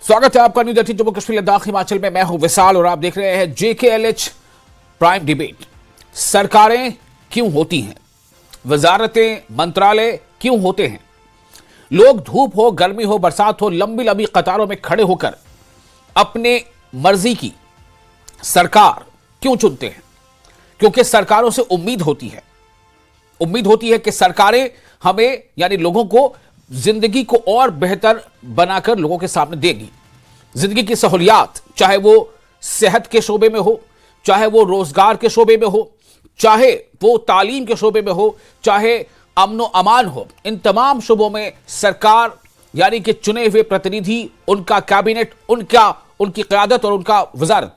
स्वागत है आपका न्यूज 18 जम्मू कश्मीर लद्दाख हिमाचल में। मैं हूं विशाल और आप देख रहे हैं JKLH प्राइम डिबेट। सरकारें क्यों होती हैं, वजारतें, मंत्रालय क्यों होते हैं, लोग धूप हो, गर्मी हो, बरसात हो, लंबी लंबी कतारों में खड़े होकर अपने मर्जी की सरकार क्यों चुनते हैं? क्योंकि सरकारों से उम्मीद होती है कि सरकारें हमें यानी लोगों को जिंदगी को और बेहतर बनाकर लोगों के सामने देगी। जिंदगी की सहूलियात, चाहे वो सेहत के शोबे में हो, चाहे वो रोजगार के शोबे में हो, चाहे वो तालीम के शोबे में हो, चाहे अमनो अमान हो, इन तमाम शोबों में सरकार यानी कि चुने हुए प्रतिनिधि, उनका कैबिनेट, उनकी क़यादत और उनका वजारत,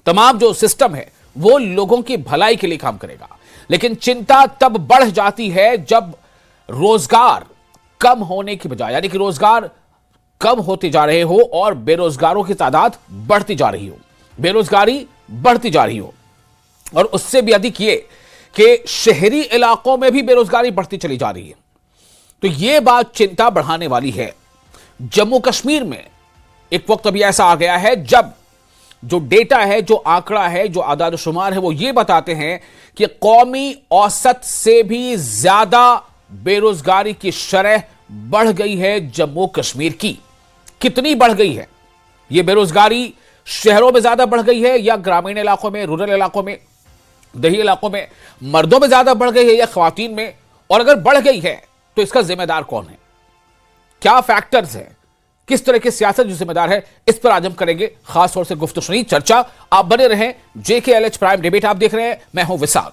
तमाम जो सिस्टम है वो लोगों की भलाई के लिए काम करेगा। लेकिन चिंता तब बढ़ जाती है जब रोजगार कम होने की बजाय यानी कि रोजगार कम होते जा रहे हो और बेरोजगारों की तादाद बढ़ती जा रही हो, बेरोजगारी बढ़ती जा रही हो, और उससे भी अधिक ये कि शहरी इलाकों में भी बेरोजगारी बढ़ती चली जा रही है। तो ये बात चिंता बढ़ाने वाली है। जम्मू कश्मीर में एक वक्त अभी ऐसा आ गया है जब जो डेटा है, जो आंकड़ा है, जो आदाद शुमार है, वो ये बताते हैं कि कौमी औसत से भी ज्यादा बेरोजगारी की शरह बढ़ गई है जम्मू कश्मीर की। कितनी बढ़ गई है यह बेरोजगारी? शहरों में ज्यादा बढ़ गई है या ग्रामीण इलाकों में, रूरल इलाकों में, देही इलाकों में? मर्दों में ज्यादा बढ़ गई है या ख्वातीन में? और अगर बढ़ गई है तो इसका जिम्मेदार कौन है? क्या फैक्टर्स हैं? किस तरह की सियासत जो जिम्मेदार है? इस पर आज हम करेंगे खास तौर से गुफ्तगू चर्चा। आप बने रहें, JKLH प्राइम डिबेट आप देख रहे हैं, मैं हूं विशाल।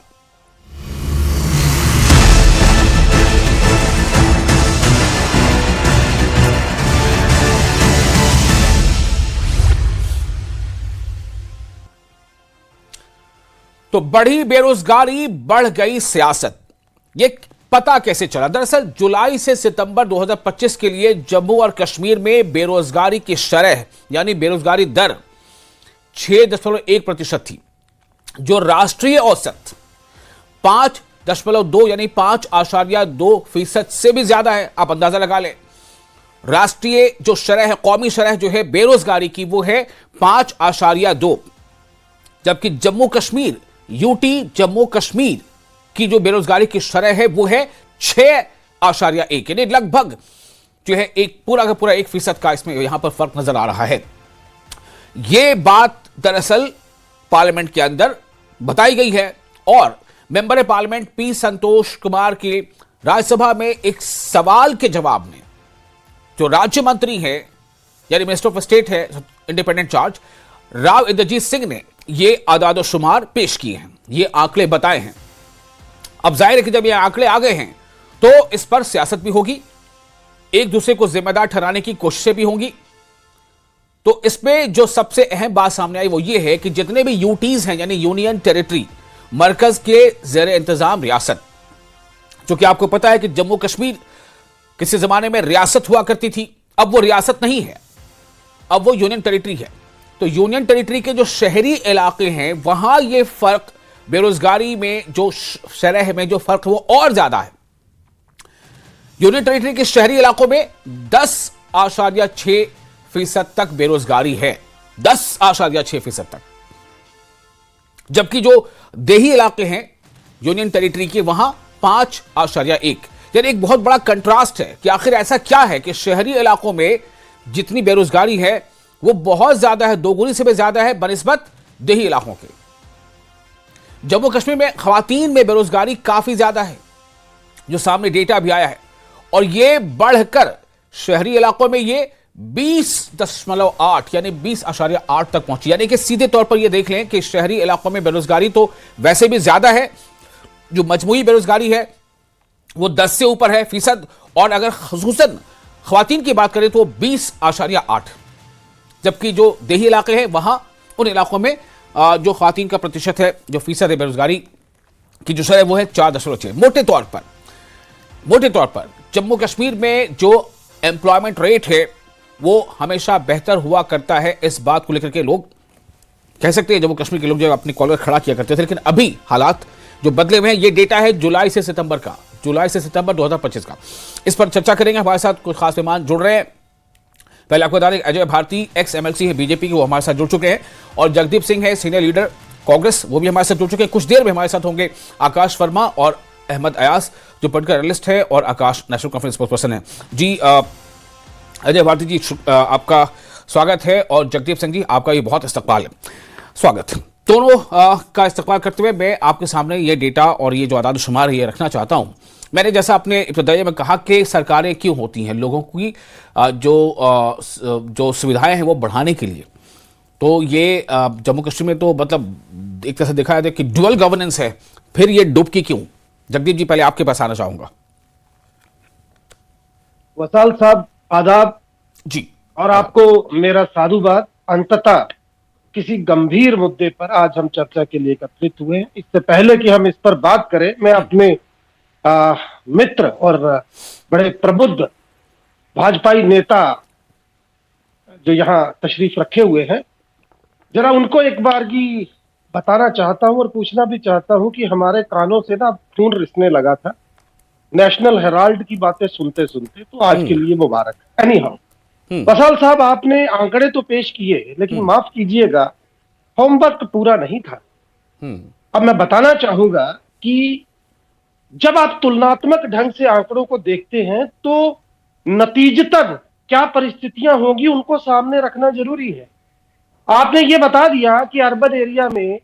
तो बढ़ी बेरोजगारी, बढ़ गई सियासत, ये पता कैसे चला? दरअसल जुलाई से सितंबर 2025 के लिए जम्मू और कश्मीर में बेरोजगारी की शरह यानी बेरोजगारी दर 6.1% थी, जो राष्ट्रीय औसत 5.2 यानी 5.2% से भी ज्यादा है। आप अंदाजा लगा लें, राष्ट्रीय जो शरह है, कौमी शरह जो है बेरोजगारी की, वो है 5.2, जबकि जम्मू कश्मीर UT जम्मू कश्मीर की जो बेरोजगारी की शरह है वो है 6.1, यानी लगभग जो है एक पूरा का पूरा 1% का इसमें यहां पर फर्क नजर आ रहा है। यह बात दरअसल पार्लियामेंट के अंदर बताई गई है और member parliament P Santosh Kumar के राज्यसभा में एक सवाल के जवाब में जो राज्य मंत्री है यानी मिनिस्टर ऑफ स्टेट है, इंडिपेंडेंट चार्ज राव इंद्रजीत सिंह ने ये आदाद शुमार पेश किए हैं, ये आंकड़े बताए हैं। अब जाहिर है कि जब ये आंकड़े आ गए हैं तो इस पर सियासत भी होगी, एक दूसरे को जिम्मेदार ठहराने की कोशिशें भी होंगी। तो इसमें जो सबसे अहम बात सामने आई वो ये है कि जितने भी UTs हैं यानी यूनियन टेरिटरी, मरकज के जेर इंतजाम रियासत, जो कि आपको पता है कि जम्मू कश्मीर किसी जमाने में रियासत हुआ करती थी, अब वो रियासत नहीं है, अब वो यूनियन टेरिटरी है। तो यूनियन टेरिटरी के जो शहरी इलाके हैं वहां ये फर्क बेरोजगारी में, जो शरह में जो फर्क है वो और ज्यादा है। यूनियन टेरिटरी के शहरी इलाकों में 10.6% तक बेरोजगारी है, 10.6% तक, जबकि जो देही इलाके हैं यूनियन टेरिटरी के वहां 5.1, यानी एक बहुत बड़ा कंट्रास्ट है कि आखिर ऐसा क्या है कि शहरी इलाकों में जितनी बेरोजगारी है वो बहुत ज्यादा है, दोगुनी से भी ज्यादा है बनिस्बत देही इलाकों के। जम्मू कश्मीर में खवातीन में बेरोजगारी काफी ज्यादा है, जो सामने डेटा भी आया है, और ये बढ़कर शहरी इलाकों में ये 20.8 यानी 20.8 तक पहुंची। यानी कि सीधे तौर पर ये देख लें कि शहरी इलाकों में बेरोजगारी तो वैसे भी ज्यादा है, जो मजमूई बेरोजगारी है वो 10 से ऊपर है फीसद, और अगर खसूसन खवातीन की बात करें तो 20.8, जबकि जो देही इलाके हैं वहां उन इलाकों में जो खवातीन का प्रतिशत है, जो फीसद है बेरोजगारी की जो शरह वो है 4.6। मोटे तौर पर जम्मू कश्मीर में जो एम्प्लॉयमेंट रेट है वो हमेशा बेहतर हुआ करता है। इस बात को लेकर के लोग कह सकते हैं, जम्मू कश्मीर के लोग जो अपनी कॉलर खड़ा किया करते थे, लेकिन अभी हालात जो बदले हुए हैं। ये डेटा है जुलाई से सितंबर 2025 का। इस पर चर्चा करेंगे, हमारे साथ कुछ खास मेहमान जुड़ रहे हैं। पहले आपको बता दें अजय भारती एक्स एमएलसी है बीजेपी के, वो हमारे साथ जुड़ चुके हैं, और जगदीप सिंह है सीनियर लीडर कांग्रेस, वो भी हमारे साथ जुड़ चुके हैं। कुछ देर में हमारे साथ होंगे आकाश वर्मा और अहमद अयास जो पॉलिटिकल एनालिस्ट है, और आकाश नेशनल कॉन्फ्रेंस स्पोक्स पर्सन है। जी अजय भारती जी आपका स्वागत है, और जगदीप सिंह जी आपका भी बहुत इस्तकबाल है। स्वागत दोनों का इस्तकबाल करते हुए मैं आपके सामने ये डेटा और ये जो आदाद शुमार है ये रखना चाहता हूँ। मैंने जैसा अपने इब्तिदाई में कहा कि सरकारें क्यों होती हैं, लोगों की जो सुविधाएं हैं वो बढ़ाने के लिए। तो ये जम्मू कश्मीर में तो मतलब एक तरह से देखा जाए कि डुअल गवर्नेंस है, फिर ये डुबकी क्यों? जगदीप जी पहले आपके पास आना चाहूंगा। वसाल साहब आदाब जी, और आपको मेरा साधुवाद। अंततः किसी गंभीर मुद्दे पर आज हम चर्चा के लिए एकत्रित हुए हैं। इससे पहले कि हम इस पर बात करें, मैं अपने मित्र और बड़े प्रबुद्ध भाजपाई नेता जो यहाँ तशरीफ रखे हुए हैं, जरा उनको एक बार की बताना चाहता हूं और पूछना भी चाहता हूं कि हमारे कानों से ना खून रिसने लगा था नेशनल हेराल्ड की बातें सुनते सुनते, तो आज के लिए मुबारक। एनी हाउ, वसाल साहब आपने आंकड़े तो पेश किए, लेकिन माफ कीजिएगा होमवर्क पूरा नहीं था। अब मैं बताना चाहूंगा कि जब आप तुलनात्मक ढंग से आंकड़ों को देखते हैं तो नतीजतन क्या परिस्थितियां होंगी उनको सामने रखना जरूरी है। आपने ये बता दिया कि अर्बन एरिया में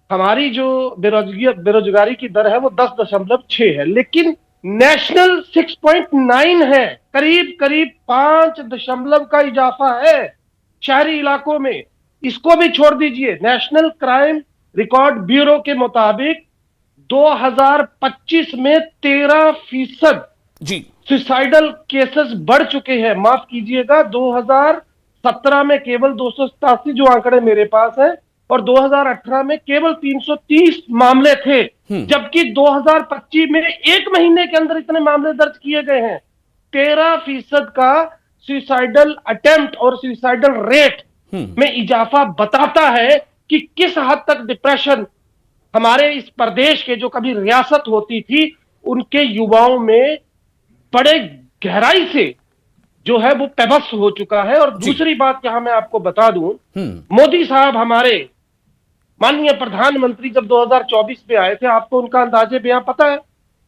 हमारी जो बेरोजगारी की दर है वो 10.6 है, लेकिन नेशनल 6.9 है, करीब करीब 5 दशमलव का इजाफा है शहरी इलाकों में। इसको भी छोड़ दीजिए, नेशनल क्राइम रिकॉर्ड ब्यूरो के मुताबिक 2025 में 13% जी सुसाइडल केसेस बढ़ चुके हैं। माफ कीजिएगा, 2017 में केवल 287 जो आंकड़े मेरे पास हैं, और 2018 में केवल 330 मामले थे, जबकि 2025 में एक महीने के अंदर इतने मामले दर्ज किए गए हैं। 13% का सुसाइडल अटेम्प्ट और सुसाइडल रेट में इजाफा बताता है कि किस हद तक डिप्रेशन हमारे इस प्रदेश के, जो कभी रियासत होती थी, उनके युवाओं में बड़े गहराई से जो है वो पेबस हो चुका है। और दूसरी बात यहां मैं आपको बता दूं, मोदी साहब हमारे माननीय प्रधानमंत्री जब 2024 में आए थे, आपको उनका अंदाजे बयां पता है,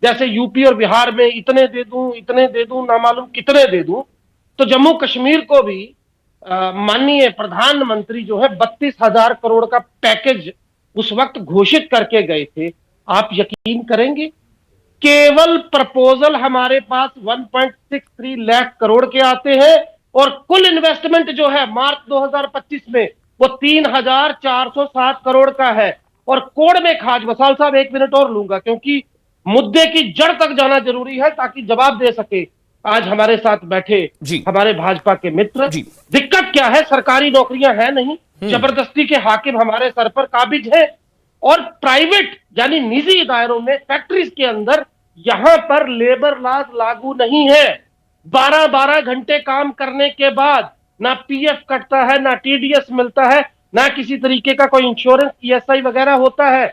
जैसे यूपी और बिहार में इतने दे दूं ना मालूम कितने दे दूं, तो जम्मू कश्मीर को भी माननीय प्रधानमंत्री जो है 32,000 करोड़ का पैकेज उस वक्त घोषित करके गए थे। आप यकीन करेंगे, केवल प्रपोजल हमारे पास 1.63 लाख करोड़ के आते हैं, और कुल इन्वेस्टमेंट जो है मार्च 2025 में वो 3,407 करोड़ का है। और कोड़ में खाज, वसाल साहब 1 मिनट और लूंगा क्योंकि मुद्दे की जड़ तक जाना जरूरी है ताकि जवाब दे सके आज हमारे साथ बैठे हमारे भाजपा के मित्र। दिक्कत क्या है, सरकारी नौकरियां हैं नहीं, जबरदस्ती के हाकिम हमारे सर पर काबिज है, और प्राइवेट यानी निजी इदारों में फैक्ट्रीज के अंदर यहां पर लेबर लॉज लागू नहीं है। 12-12 घंटे काम करने के बाद ना पीएफ कटता है, ना टीडीएस मिलता है, ना किसी तरीके का कोई इंश्योरेंस ईएसआई वगैरह होता है।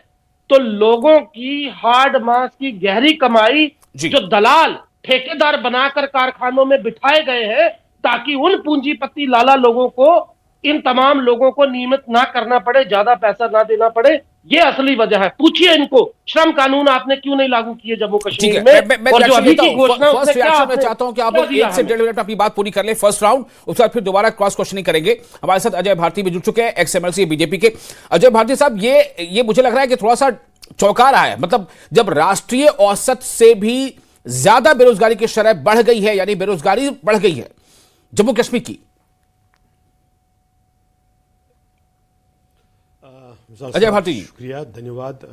तो लोगों की हार्ड मास की गहरी कमाई जो दलाल ठेकेदार बनाकर कारखानों में बिठाए गए हैं, ताकि उन पूंजीपति लाला लोगों को, इन तमाम लोगों को नियमित ना करना पड़े, ज्यादा पैसा ना देना पड़े, ये असली वजह है। पूछिए इनको, श्रम कानून आपने क्यों नहीं लागू किए जम्मू कश्मीर में? और जो अभी की घोषणा, फर्स्ट रिएक्शन में चाहता हूं कि आप लोग 1 से 1.5 मिनट अपनी बात पूरी कर ले, फर्स्ट राउंड, उसके बाद फिर दोबारा क्रॉस क्वेश्चनिंग करेंगे। हमारे साथ अजय भारती भी जुड़ चुके हैं, एक्स एमएलसी बीजेपी के। अजय भारती साहब, ये मुझे लग रहा है कि थोड़ा सा चौंका रहा है, मतलब जब राष्ट्रीय औसत से भी ज्यादा बेरोजगारी की शरह बढ़ गई है, यानी बेरोजगारी बढ़ गई है जम्मू कश्मीर की। अजय भारती जी, शुक्रिया, धन्यवाद।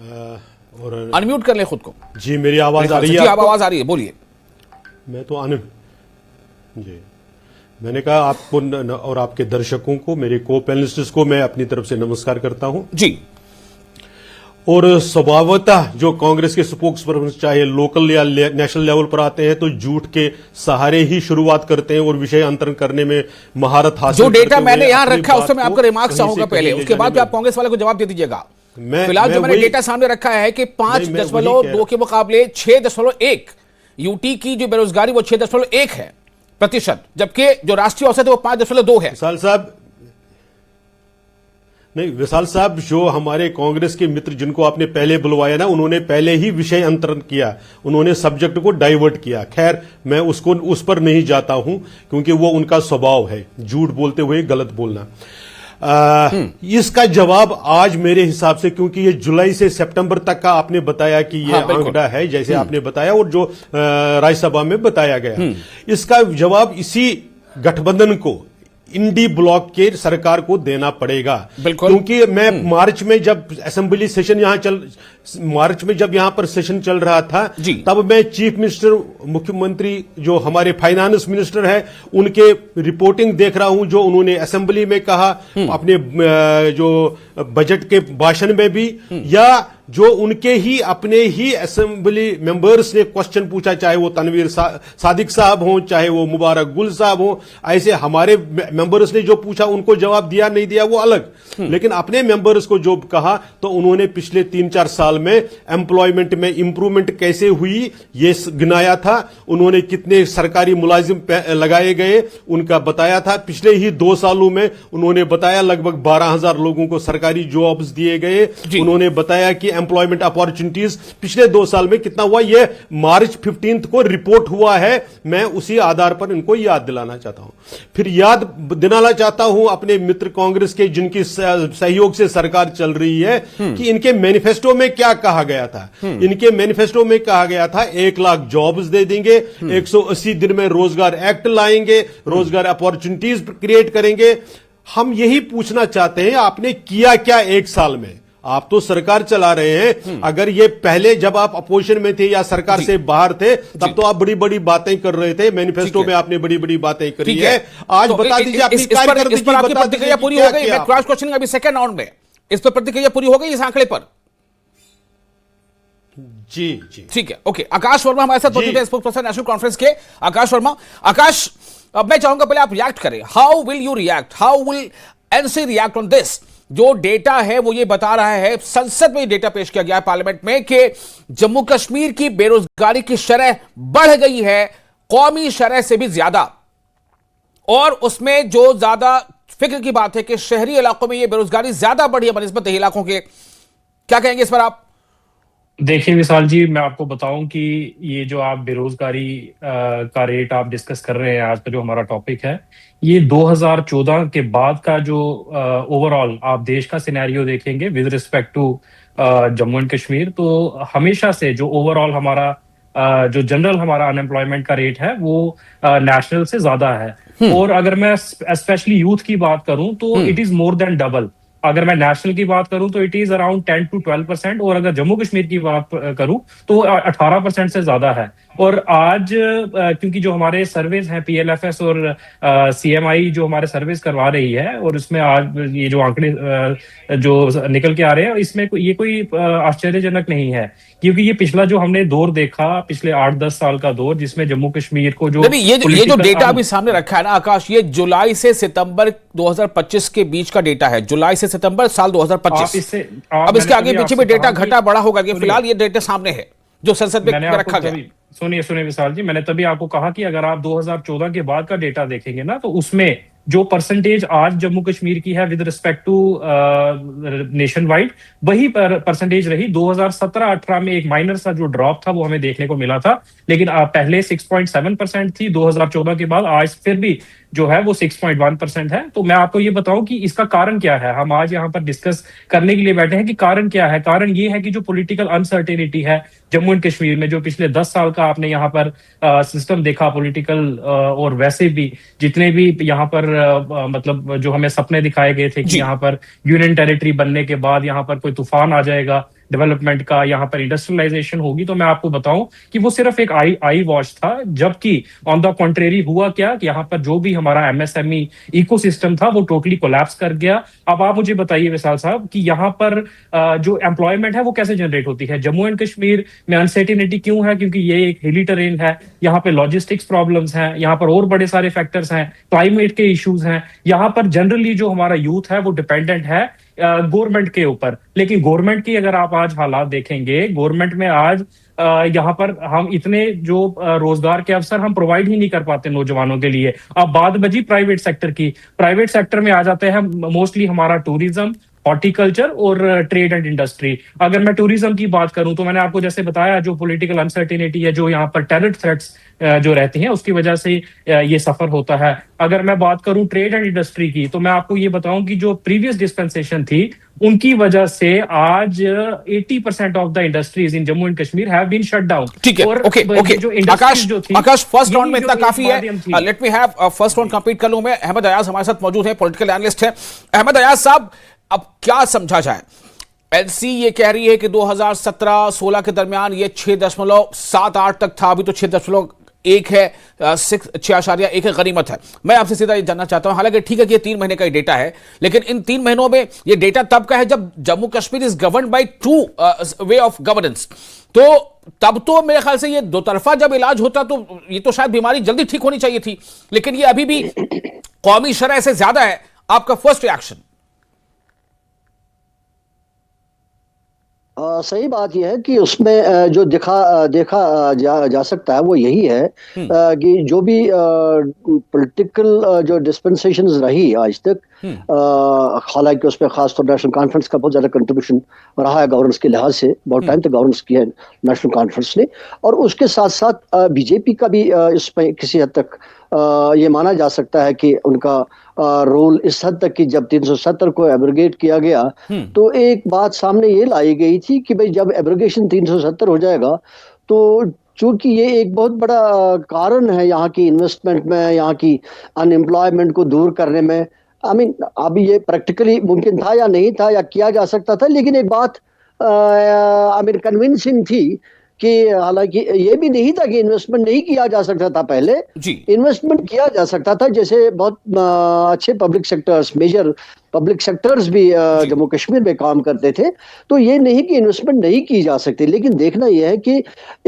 और अनम्यूट कर ले खुद को। जी, मेरी आवाज आ रही है? जी, आप आवाज आ रही है, बोलिए। मैं तो जी, मैंने कहा आपको और आपके दर्शकों को, मेरे को पैनलिस्ट्स को मैं अपनी तरफ से नमस्कार करता हूं जी। और स्वभावतः जो कांग्रेस के स्पोक्स पर्सन चाहे लोकल या नेशनल लेवल पर आते हैं तो झूठ के सहारे ही शुरुआत करते हैं और विषय अंतरण करने में महारत हासिल जो डेटा मैंने यहां रखा उससे मैं आपका रिमार्क्स चाहूंगा पहले, उसके बाद भी आप कांग्रेस वाले को जवाब दे दीजिएगा। फिलहाल जो मैंने डेटा सामने रखा है कि 5.2 के मुकाबले 6.1 यूटी की जो बेरोजगारी वो 6.1 है, प्रतिशत, जबकि जो राष्ट्रीय औसत है वो 5.2 है। विशाल साहब, नहीं विशाल साहब, जो हमारे कांग्रेस के मित्र जिनको आपने पहले बुलवाया ना, उन्होंने पहले ही विषय अंतरण किया, उन्होंने सब्जेक्ट को डाइवर्ट किया। खैर, मैं उस पर नहीं जाता हूं क्योंकि वो उनका स्वभाव है, झूठ बोलते हुए गलत बोलना। इसका जवाब आज मेरे हिसाब से, क्योंकि ये जुलाई से सितंबर तक का आपने बताया कि ये आंकड़ा है, जैसे आपने बताया और जो राज्यसभा में बताया गया, इसका जवाब इसी गठबंधन को, इंडी ब्लॉक के सरकार को देना पड़ेगा। क्योंकि मैं मार्च में जब असेंबली सेशन मार्च में जब यहां पर सेशन चल रहा था, तब मैं चीफ मिनिस्टर, मुख्यमंत्री, जो हमारे फाइनेंस मिनिस्टर है, उनके रिपोर्टिंग देख रहा हूं, जो उन्होंने असेंबली में कहा, अपने जो बजट के भाषण में भी, या जो उनके ही अपने ही असेंबली मेंबर्स ने क्वेश्चन पूछा, चाहे वो तनवीर सादिक साहब हों, चाहे वो मुबारक गुल साहब हों, ऐसे हमारे मेंबर्स ने जो पूछा उनको जवाब दिया नहीं दिया वो अलग, लेकिन अपने मेंबर्स को जो कहा, तो उन्होंने पिछले 3-4 साल में एम्प्लॉयमेंट में इंप्रूवमेंट कैसे हुई ये गिनाया था, उन्होंने कितने सरकारी मुलाजिम लगाए गए उनका बताया था। पिछले ही 2 सालों में उन्होंने बताया लगभग 12,000 लोगों को सरकारी जॉब्स दिए गए। उन्होंने बताया कि एम्प्लॉयमेंट अपॉर्चुनिटीज पिछले 2 साल में कितना हुआ, यह मार्च 15 को रिपोर्ट हुआ है। मैं उसी आधार पर इनको याद दिलाना चाहता हूं, फिर याद दिलाना चाहता हूं अपने मित्र कांग्रेस के, जिनकी सहयोग से सरकार चल रही है, कि इनके मैनिफेस्टो में क्या कहा गया था। इनके मैनिफेस्टो में कहा गया था 1 लाख जॉब्स दे देंगे, 180 दिन में रोजगार एक्ट लाएंगे, रोजगार अपॉर्चुनिटीज क्रिएट करेंगे। हम यही पूछना चाहते हैं, आपने किया क्या 1 साल में? आप तो सरकार चला रहे हैं, अगर ये पहले जब आप अपोजिशन में थे या सरकार से बाहर थे, तब तो आप बड़ी बड़ी बातें कर रहे थे, मैनिफेस्टो में आपने बड़ी बड़ी बातें करी है। आज तो बता दीजिए अपनी इस पर आपकी प्रतिक्रिया पूरी हो गई। मैं क्रॉस क्वेश्चनिंग अभी सेकंड राउंड में, इस पर प्रतिक्रिया पूरी हो गई इस आंकड़े पर? जी जी ठीक है, ओके। आकाश वर्मा हमारे साथ मौजूद है, स्पोक्स पर्सन नेशनल कॉन्फ्रेंस के। आकाश वर्मा, आकाश, अब मैं चाहूंगा पहले आप रिएक्ट करें। How will you react, how will NC react on this? जो डेटा है वो ये बता रहा है, संसद में डेटा पेश किया गया है पार्लियामेंट में, कि जम्मू कश्मीर की बेरोजगारी की शरह बढ़ गई है कौमी शरह से भी ज्यादा, और उसमें जो ज्यादा फिक्र की बात है कि शहरी इलाकों में ये बेरोजगारी ज्यादा बढ़ी है बनिस्बत देही इलाकों के। क्या कहेंगे इस पर आप? देखिए विशाल जी, मैं आपको बताऊं कि ये जो आप बेरोजगारी का रेट आप डिस्कस कर रहे हैं, आज का जो हमारा टॉपिक है, ये 2014 के बाद का जो ओवरऑल आप देश का सिनेरियो देखेंगे with respect to Jammu and Kashmir, तो हमेशा से जो ओवरऑल हमारा जो जनरल हमारा अनएम्प्लॉयमेंट का रेट है वो नेशनल से ज्यादा है। और अगर मैं स्पेशली यूथ की बात करूं तो it is more than double. अगर मैं नेशनल की बात करूं तो इट इज अराउंड 10 to 12%, और अगर जम्मू कश्मीर की बात करूं तो 18% से ज्यादा है। और आज क्योंकि जो हमारे सर्वेज हैं, PLFS और CMI जो हमारे सर्वेज करवा रही है, और इसमें आज ये जो आंकड़े जो निकल के आ रहे हैं, इसमें ये कोई आश्चर्यजनक नहीं है, क्योंकि ये पिछला जो हमने दौर देखा, पिछले 8-10 साल का दौर, जिसमें जम्मू कश्मीर को जो ये जो डेटा अभी सामने रखा है ना आकाश, ये जुलाई से सितंबर 2025 के बीच का डेटा है, जुलाई से सितंबर साल 2025। अब इसके आगे पीछे भी डेटा घटा बढ़ा होगा, फिलहाल ये डेटा सामने है जो संसद में रखा गया। सुनिए विशाल जी, मैंने तभी आपको कहा कि अगर आप 2014 के बाद का डेटा देखेंगे ना, तो उसमें जो परसेंटेज आज जम्मू कश्मीर की है with respect to nationwide, वही परसेंटेज रही। 2017-18 में एक माइनर सा जो ड्रॉप था वो हमें देखने को मिला था, लेकिन पहले 6.7% थी, 2014 के बाद आज फिर भी जो है वो 6.1% है। तो मैं आपको ये बताऊं कि इसका कारण क्या है। हम आज यहाँ पर डिस्कस करने के लिए बैठे हैं कि कारण क्या है। कारण ये है कि जो पॉलिटिकल अनसर्टेनिटी है जम्मू एंड कश्मीर में, जो पिछले 10 साल का आपने यहाँ पर सिस्टम देखा पॉलिटिकल, और वैसे भी जितने भी यहाँ पर मतलब जो हमें सपने दिखाए गए थे कि यहाँ पर यूनियन टेरिटरी बनने के बाद यहाँ पर कोई तूफान आ जाएगा डेवलपमेंट का, यहाँ पर इंडस्ट्रियलाइजेशन होगी, तो मैं आपको बताऊं कि वो सिर्फ एक आई वॉश था। जबकि ऑन द कॉन्ट्रेरी हुआ क्या कि यहाँ पर जो भी हमारा MSME इकोसिस्टम था वो टोटली कोलैप्स कर गया। अब आप मुझे बताइए विशाल साहब कि यहाँ पर जो एम्प्लॉयमेंट है वो कैसे जनरेट होती है। जम्मू एंड कश्मीर में अनसर्टेनिटी क्यों है? क्योंकि ये एक हिली टेरेन है, यहाँ पे लॉजिस्टिक्स प्रॉब्लम्स हैं, यहाँ पर और बड़े सारे फैक्टर्स हैं, क्लाइमेट के इश्यूज हैं। यहाँ पर जनरली जो हमारा यूथ है वो डिपेंडेंट है गवर्नमेंट के ऊपर। लेकिन गवर्नमेंट की अगर आप आज हालात देखेंगे, गवर्नमेंट में आज यहाँ पर हम इतने जो रोजगार के अवसर हम प्रोवाइड ही नहीं कर पाते नौजवानों के लिए। अब बात बची प्राइवेट सेक्टर की। प्राइवेट सेक्टर में आ जाते हैं मोस्टली हमारा टूरिज्म, हॉर्टिकल्चर और ट्रेड एंड इंडस्ट्री। अगर मैं टूरिज्म की बात करूं तो मैंने आपको जैसे बताया, जो पॉलिटिकल अनसर्टेनिटी है, जो यहाँ पर टेरर थ्रेट्स जो रहती हैं, उसकी वजह से ये सफर होता है। अगर मैं बात करूं ट्रेड एंड इंडस्ट्री की, तो मैं आपको ये बताऊं कि जो प्रीवियस डिस्पेंसेशन थी, उनकी वजह से आज 80% of the industries in Jammu and Kashmir have been shut down. ठीक है, okay okay Aakash first round में इतना काफी है। Let me have first round complete कर लूं मैं। अहमद अयाज हमारे साथ मौजूद है, पॉलिटिकल एनालिस्ट है। अहमद अयाज साहब, अब क्या समझा जाए? एलसी ये कह रही है कि 2017-16 के दरमियान ये 6.78 तक था, अभी तो 6.1 है, 6.1 है, गनीमत है। मैं आपसे सीधा ये जानना चाहता हूं, हालांकि ठीक है कि ये 3 महीने का ही डेटा है, लेकिन इन 3 महीनों में ये डेटा तब का है जब Jammu Kashmir is governed bye 2 way of governance. तो तब तो मेरे ख्याल से ये दो तरफा जब इलाज होता तो ये तो शायद बीमारी जल्दी ठीक होनी चाहिए थी, लेकिन ये अभी भी कौमी शरह से ज्यादा है। आपका फर्स्ट रिएक्शन? सही बात यह है कि उसमें जो देखा जा सकता है वो यही है कि जो भी पॉलिटिकल जो डिस्पेंसेशंस रही आज तक, हालांकि उसमें खासतौर नेशनल कॉन्फ्रेंस का बहुत ज्यादा कंट्रीब्यूशन रहा है गवर्नेंस के लिहाज से। बहुत टाइम तक गवर्नेंस किया है नेशनल कॉन्फ्रेंस ने, और उसके साथ साथ बीजेपी का भी इसमें किसी हद तक ये माना जा सकता है कि उनका रोल इस हद तक कि जब 370 को एब्रोगेट किया गया तो एक बात सामने ये लाई गई थी कि भाई जब एब्रोगेशन 370 हो जाएगा तो चूंकि ये एक बहुत बड़ा कारण है यहाँ की इन्वेस्टमेंट में, यहाँ की अनएम्प्लॉयमेंट को दूर करने में। अभी ये प्रैक्टिकली मुमकिन था या नहीं था या किया जा सकता था, लेकिन एक बात कन्विंसिंग थी कि हालांकि ये भी नहीं था कि इन्वेस्टमेंट नहीं किया जा सकता था, पहले इन्वेस्टमेंट किया जा सकता था। जैसे बहुत अच्छे public sectors, major public sectors भी जम्मू कश्मीर में काम करते थे, तो ये नहीं कि इन्वेस्टमेंट नहीं की जा सकती। लेकिन देखना यह है कि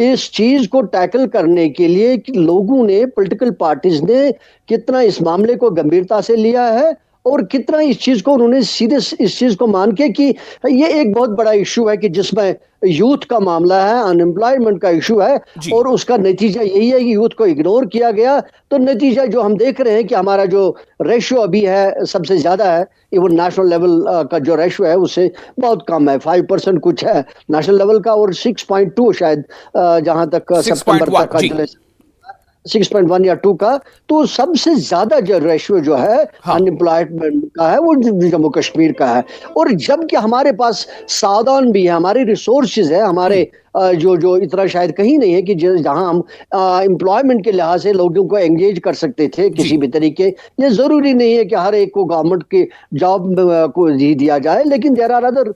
इस चीज को टैकल करने के लिए लोगों ने, पॉलिटिकल पार्टीज ने कितना इस मामले को गंभीरता से लिया है और कितना इस चीज को उन्होंने सीधे इस चीज को मान के कि ये एक बहुत बड़ा इशू है कि जिसमें यूथ का मामला है, अनएम्प्लॉयमेंट का इशू है, और उसका नतीजा यही है कि यूथ को इग्नोर किया गया। तो नतीजा जो हम देख रहे हैं कि हमारा जो रेशियो अभी है सबसे ज्यादा है, इवन नेशनल लेवल का जो रेशियो है उससे बहुत कम है, 5% कुछ है नेशनल लेवल का, और 6.2 शायद जहां तक सितंबर तक का 6.1 या 2 का। तो सबसे ज्यादा जो रेशियो जो है अनएम्प्लॉयमेंट का है वो जम्मू कश्मीर का है। और जबकि हमारे पास साधन भी है, हमारे रिसोर्सेज है, हमारे जो इतना शायद कहीं नहीं है कि जहां हम एम्प्लॉयमेंट के लिहाज से लोगों को एंगेज कर सकते थे किसी भी तरीके। ये जरूरी नहीं है कि हर एक को गवर्नमेंट के जॉब को दिया जाए, लेकिन देयर आर अदर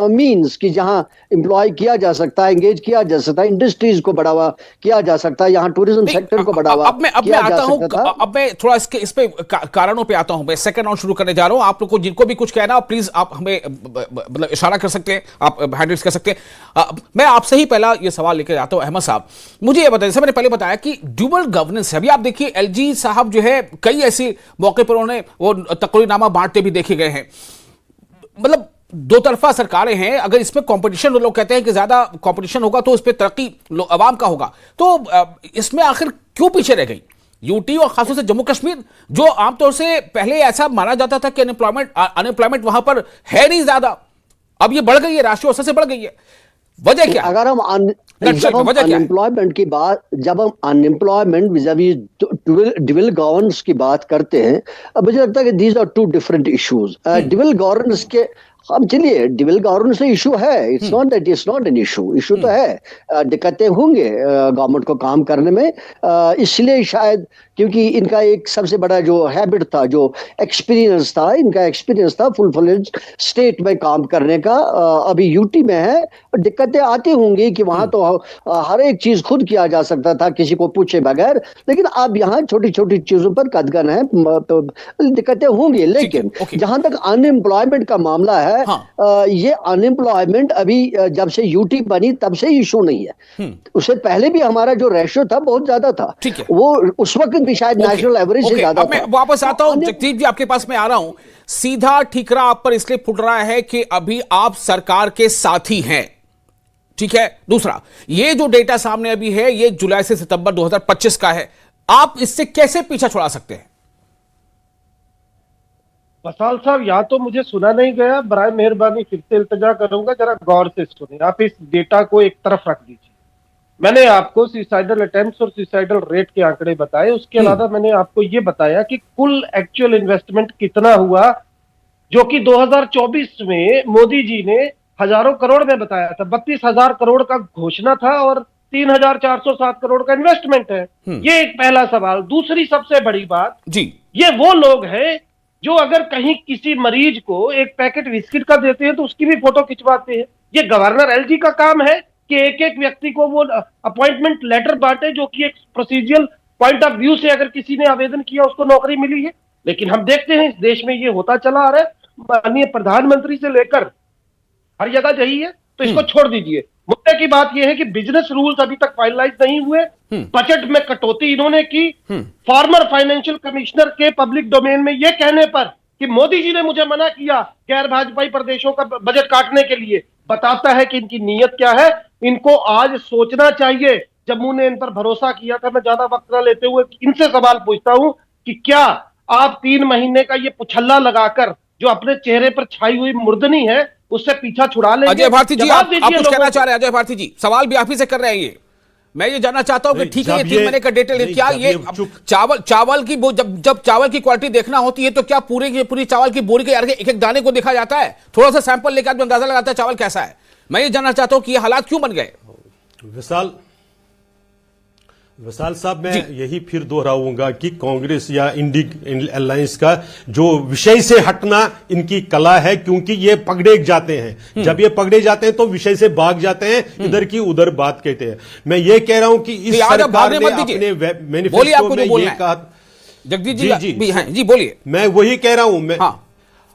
मीन्स कि जहां एम्प्लॉय किया जा सकता है, एंगेज किया जा सकता है, इंडस्ट्रीज को बढ़ावा किया जा सकता है, यहाँ टूरिज्म सेक्टर को बढ़ावा किया जा सकता है। अब मैं थोड़ा इस पे कारणों पे आता हूं। मैं सेकंड राउंड शुरू करने जा रहा हूं। आप लोग को जिनको भी कुछ कहना हो प्लीज आप हमें मतलब इशारा कर सकते हैं, आप हैंड रेज कर सकते हैं। मैं आपसे ही पहला ये सवाल लेकर आता हूं। अहमद साहब, मुझे ये बताइए, जैसे मैंने पहले बताया कि ड्यूअल गवर्नेंस है। अभी आप देखिए एलजी साहब जो है कई ऐसे मौके पर उन्होंने वो तकरीरनामा बांटते भी देखे गए हैं। मतलब दो तरफा सरकारें हैं, अगर इसमें कंपटीशन, लोग कहते हैं कि ज्यादा कंपटीशन होगा तो उस पर तरक्की अवाम का होगा, तो इसमें आखिर क्यों पीछे रह गई यूटी और खासतौर से जम्मू कश्मीर, जो आमतौर से पहले ऐसा माना जाता था कि अनएम्प्लॉयमेंट वहां पर है नहीं ज्यादा, अब ये बढ़ गई है, राष्ट्रीय औसत से बढ़ गई है। वजह क्या? अगर हम अनएम्प्लॉयमेंट की बात, जब हम अनएम्प्लॉयमेंट विज़ाविज़ ड्यूअल गवर्नेंस की बात करते हैं, मुझे लगता है कि these are 2 different issues. Dual governance के हम चलिए ड्यूअल गवर्नेंस से इशू है, it's not that it's not an issue तो है, दिक्कतें होंगे गवर्नमेंट को काम करने में, इसलिए शायद क्योंकि इनका एक सबसे बड़ा जो हैबिट था, जो एक्सपीरियंस था, इनका एक्सपीरियंस था फुल फ्लेज्ड स्टेट में काम करने का। अभी यूटी में है, दिक्कतें आती होंगी कि वहां तो हर एक चीज खुद किया जा सकता था किसी को पूछे बगैर, लेकिन अब यहाँ छोटी छोटी चीजों पर कदगन है, तो दिक्कतें होंगी। लेकिन जहां तक अनएम्प्लॉयमेंट का मामला है, ये अनएम्प्लॉयमेंट अभी जब से यूटी बनी तब से इशू नहीं है, उससे पहले भी हमारा जो रेशियो था बहुत ज्यादा था, वो उस वक्त भी शायद नेशनल एवरेज से ज्यादा था। मैं वापस आता हूं जगदीप जी, आपके पास मैं आ रहा हूं। सीधा ठीकरा आप पर इसलिए फुट रहा है कि अभी आप सरकार के साथी हैं, ठीक है। दूसरा, ये जो डेटा सामने अभी है ये जुलाई से सितंबर 2025 का है, आप इससे कैसे पीछा छुड़ा सकते हैं? बसाल साहब, या तो मुझे सुना नहीं गया, बराए मेहरबानी फिर से इल्तिजा करूंगा, जरा गौर से सुने। आप इस डेटा को एक तरफ रख दीजिए। मैंने आपको सुसाइडल अटेम्प्ट्स और सुसाइडल रेट के आंकड़े बताए, उसके अलावा मैंने आपको ये बताया कि कुल एक्चुअल इन्वेस्टमेंट कितना हुआ, जो कि 2024 में मोदी जी ने हजारों करोड़ में बताया था। 32,000 करोड़ का घोषणा था और 3,407 करोड़ का इन्वेस्टमेंट है। ये एक पहला सवाल। दूसरी सबसे बड़ी बात जी, ये वो लोग हैं जो अगर कहीं किसी मरीज को एक पैकेट बिस्किट का देते हैं तो उसकी भी फोटो खिंचवाते हैं। ये गवर्नर एलजी का काम है कि एक एक व्यक्ति को वो अपॉइंटमेंट लेटर बांटे, जो कि एक प्रोसीजरल पॉइंट ऑफ व्यू से अगर किसी ने आवेदन किया उसको नौकरी मिली है। लेकिन हम देखते हैं इस देश में ये होता चला आ रहा है, माननीय प्रधानमंत्री से लेकर हर जगह यही है। तो इसको छोड़ दीजिए। मुद्दे की बात यह है कि बिजनेस रूल्स अभी तक फाइनलाइज नहीं हुए, बजट में कटौती इन्होंने की। फॉर्मर फाइनेंशियल कमिश्नर के पब्लिक डोमेन में यह कहने पर कि मोदी जी ने मुझे मना किया गैर भाजपाई प्रदेशों का बजट काटने के लिए, बताता है कि इनकी नीयत क्या है। इनको आज सोचना चाहिए। जम्मू ने इन पर भरोसा किया था। मैं ज्यादा वक्त न लेते हुए इनसे सवाल पूछता हूं कि क्या आप 3 महीने का ये पुछल्ला लगाकर जो अपने चेहरे पर छाई हुई मुर्दनी है उससे पीछा छुड़ा लेंगे? अजय भारती जी, आप कुछ कहना चाह रहे हैं? अजय भारती जी, सवाल भी आप ही से कर रहे हैं। ये मैं ये जानना चाहता हूं कि ठीक है, ये 3 महीने का डिटेल, क्या ये चावल की जब चावल की क्वालिटी देखना होती है तो क्या पूरी चावल की बोरी के एक एक दाने को देखा जाता है? थोड़ा सा सैंपल लेकर आदमी अंदाजा लगाता है चावल कैसा है। मैं ये जानना चाहता हूं कि ये हालात क्यों बन गए? विशाल साहब, मैं यही फिर दोहराऊंगा कि कांग्रेस या इंडी अलायंस का जो विषय से हटना इनकी कला है, क्योंकि ये पकड़े जाते हैं। जब ये पकड़े जाते हैं तो विषय से भाग जाते हैं, इधर की उधर बात कहते हैं। मैं ये कह रहा हूं कि इस सरकार ने अपने मैनिफेस्टो में ये कहा। जगदीश जी बोलिए। मैं वही कह रहा हूं।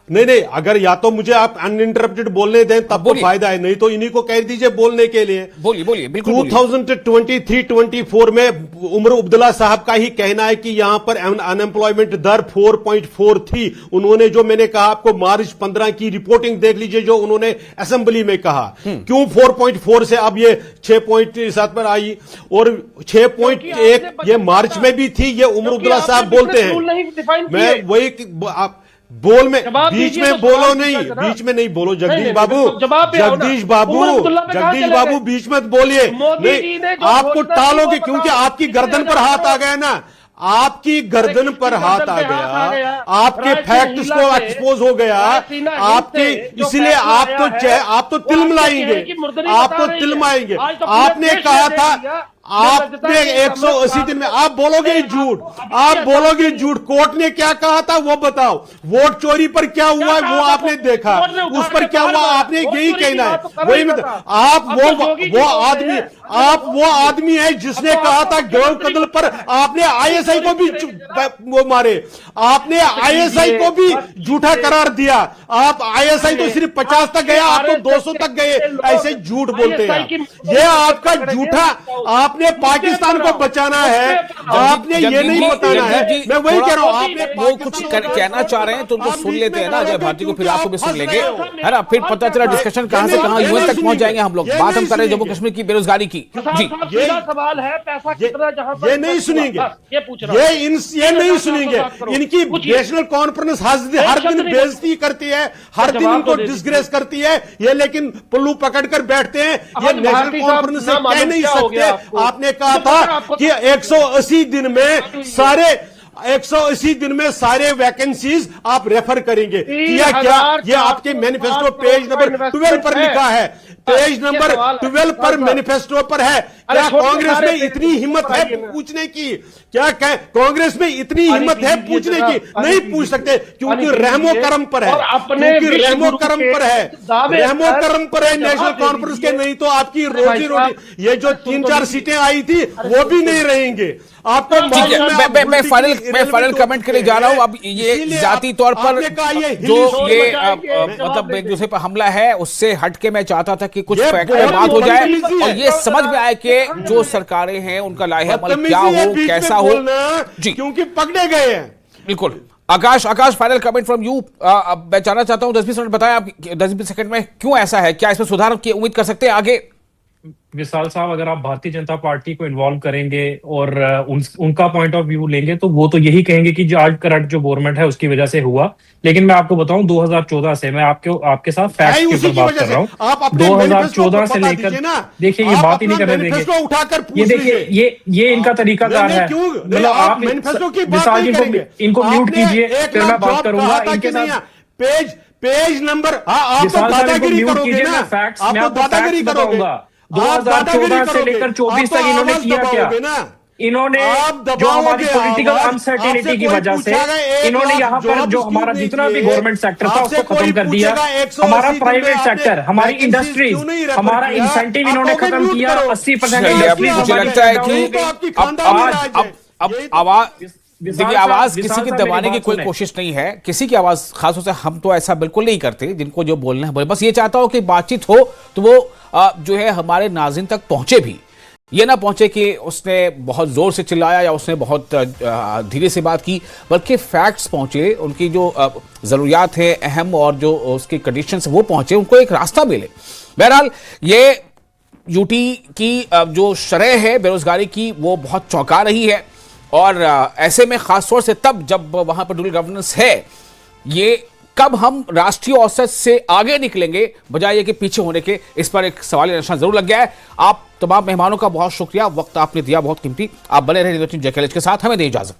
नहीं, अगर या तो मुझे आप अनइंटरप्टेड बोलने दें तब तो फायदा है, नहीं तो इन्हीं को कह दीजिए बोलने के लिए। बोलिए बिल्कुल। 2023-24 में उमर अब्दुल्ला साहब का ही कहना है कि यहां पर अनएम्प्लॉयमेंट दर 4.4 थी। उन्होंने जो मैंने कहा आपको मार्च 15 की रिपोर्टिंग देख लीजिए जो उन्होंने असेंबली में कहा। क्यों 4.4 से अब ये 6.7 पर आई और 6.1 ये मार्च में भी थी, ये उमर अब्दुल्ला साहब बोलते हैं। मैं वही बोल में बीच में बोलो नहीं, बीच में नहीं बोलो जगदीश बाबू बीच में बोलिए नहीं, आपको टालोगे क्योंकि आपकी गर्दन पर हाथ आ गया ना, आपकी गर्दन पर हाथ आ गया, आपके फैक्ट्स को एक्सपोज हो गया आपके, इसलिए आप तो तिलमिलाएंगे, आप तो तिलमाएंगे। आपने कहा था आपने 180 दिन में आप बोलोगे झूठ, आप बोलोगे झूठ। कोर्ट ने क्या कहा था वो बताओ। वोट चोरी पर क्या हुआ है वो आपने देखा, उस पर क्या हुआ आपने यही कहना है। वही आप वो आदमी है जिसने कहा था गौर कदल पर आपने आईएसआई को भी वो मारे, आपने आईएसआई को भी झूठा करार दिया। आप आईएसआई तो सिर्फ 50 तक गया, आप तो 200 तक गए, ऐसे झूठ बोलते हैं। ये आपका झूठा, आपने पाकिस्तान को बचाना है, आपने ये नहीं बताना है। मैं वही कह रहा हूं, आपने वो कुछ कहना चाह रहे हैं तो उनको सुन लेते हैं ना अजय भारती को, फिर आपको भी सुन लेंगे, है ना। फिर पता चला डिस्कशन कहां से कहां यूएन तक पहुंच जाएंगे हम लोग। बात हम कर रहे हैं जम्मू कश्मीर की बेरोजगारी की। जी, ये सवाल है पैसा कितना, जहां ये नहीं सुनेंगे, ये नहीं सुनेंगे। इनकी नेशनल कॉन्फ्रेंस हर दिन बेइज्जती करती है, हर दिन इनको डिसग्रेस करती है ये, लेकिन पल्लू पकड़कर बैठते हैं। ये नेशनल कॉन्फ्रेंस से कह नहीं सकते। आपने कहा था कि 180 दिन में सारे वैकेंसीज आप रेफर करेंगे। किया क्या? ये आपके मैनिफेस्टो पेज नंबर 12 पर लिखा है, पेज नंबर 12 पर मैनिफेस्टो पर है। क्या कांग्रेस में इतनी हिम्मत है पूछने की? क्या कांग्रेस में इतनी हिम्मत है पूछने की? नहीं पूछ सकते क्योंकि रहमो करम पर है, क्योंकि रहमो करम पर है, रहमो करम पर है नेशनल कॉन्फ्रेंस के। नहीं तो आपकी रोटी ये जो 3-4 सीटें आई थी वो भी नहीं रहेंगे। आपको मैं फाइनल कमेंट के लिए जा रहा हूं। अब ये जाति तौर पर जो ये मतलब एक दूसरे पर हमला है उससे हटके मैं चाहता था कि कुछ फैक्ट पे बात हो जाए और ये समझ में आए कि जो सरकारें हैं उनका लाहेअमल क्या हो, कैसा हो। जी, क्योंकि पकड़े गए हैं। बिल्कुल। आकाश फाइनल कमेंट फ्रॉम यू। मैं जानना चाहता हूं 10-20 मिनट बताएं आप, 10-20 सेकंड में क्यों ऐसा है, क्या इसमें सुधार की उम्मीद कर सकते हैं आगे? विशाल साहब, अगर आप भारतीय जनता पार्टी को इन्वॉल्व करेंगे और उनका पॉइंट ऑफ व्यू लेंगे तो वो तो यही कहेंगे कि जो आज करंट जो गवर्नमेंट है उसकी वजह से हुआ। लेकिन मैं आपको बताऊं 2014 से, मैं आपके साथ फैक्ट के ऊपर बात कर रहा हूं, 2014 से लेकर, देखिए ये बात ही नहीं करने देंगे। ये देखिए ये इनका तरीकाकार है। मतलब आप विशाल जी इनको म्यूट कीजिए, फिर मैं बात करूंगा इनके साथ। पेज नंबर, आप तो दादागिरी करोगे ना, आप तो दादागिरी करोगे। 2014 से लेकर 24 तक इन्होंने किया क्या? इन्होंने जो हमारी पॉलिटिकल अनसर्टेनिटी की वजह से इन्होंने यहाँ पर जो हमारा जितना भी गवर्नमेंट सेक्टर था उसको खत्म कर दिया। हमारा प्राइवेट सेक्टर, हमारी इंडस्ट्रीज, हमारा इंसेंटिव इन्होंने खत्म किया। 80% मुझे लगता है कि अब आवाज, देखिए आवाज किसी की दबाने की कोई कोशिश नहीं है, किसी की आवाज खासतौर से हम तो ऐसा बिल्कुल नहीं करते, जिनको जो बोलना है बोले। बस ये चाहता हूं कि बातचीत हो तो वो जो है हमारे नाज़रीन तक पहुंचे भी, ये ना पहुंचे कि उसने बहुत जोर से चिल्लाया या उसने बहुत धीरे से बात की, बल्कि फैक्ट्स पहुंचे, उनकी जो जरूरियात है अहम और जो उसकी कंडीशंस वो पहुंचे, उनको एक रास्ता मिले। बहरहाल ये यूटी की जो शरह है बेरोजगारी की वो बहुत चौंका रही है, और ऐसे में खासतौर से तब जब वहां पर डुअल गवर्नेंस है, ये कब हम राष्ट्रीय औसत से आगे निकलेंगे बजाय ये कि पीछे होने के, इस पर एक सवाल निशान जरूर लग गया है। आप तमाम मेहमानों का बहुत शुक्रिया, वक्त आपने दिया बहुत कीमती। आप बने रहे जेकेएलएच के साथ, हमें दें इजाजत।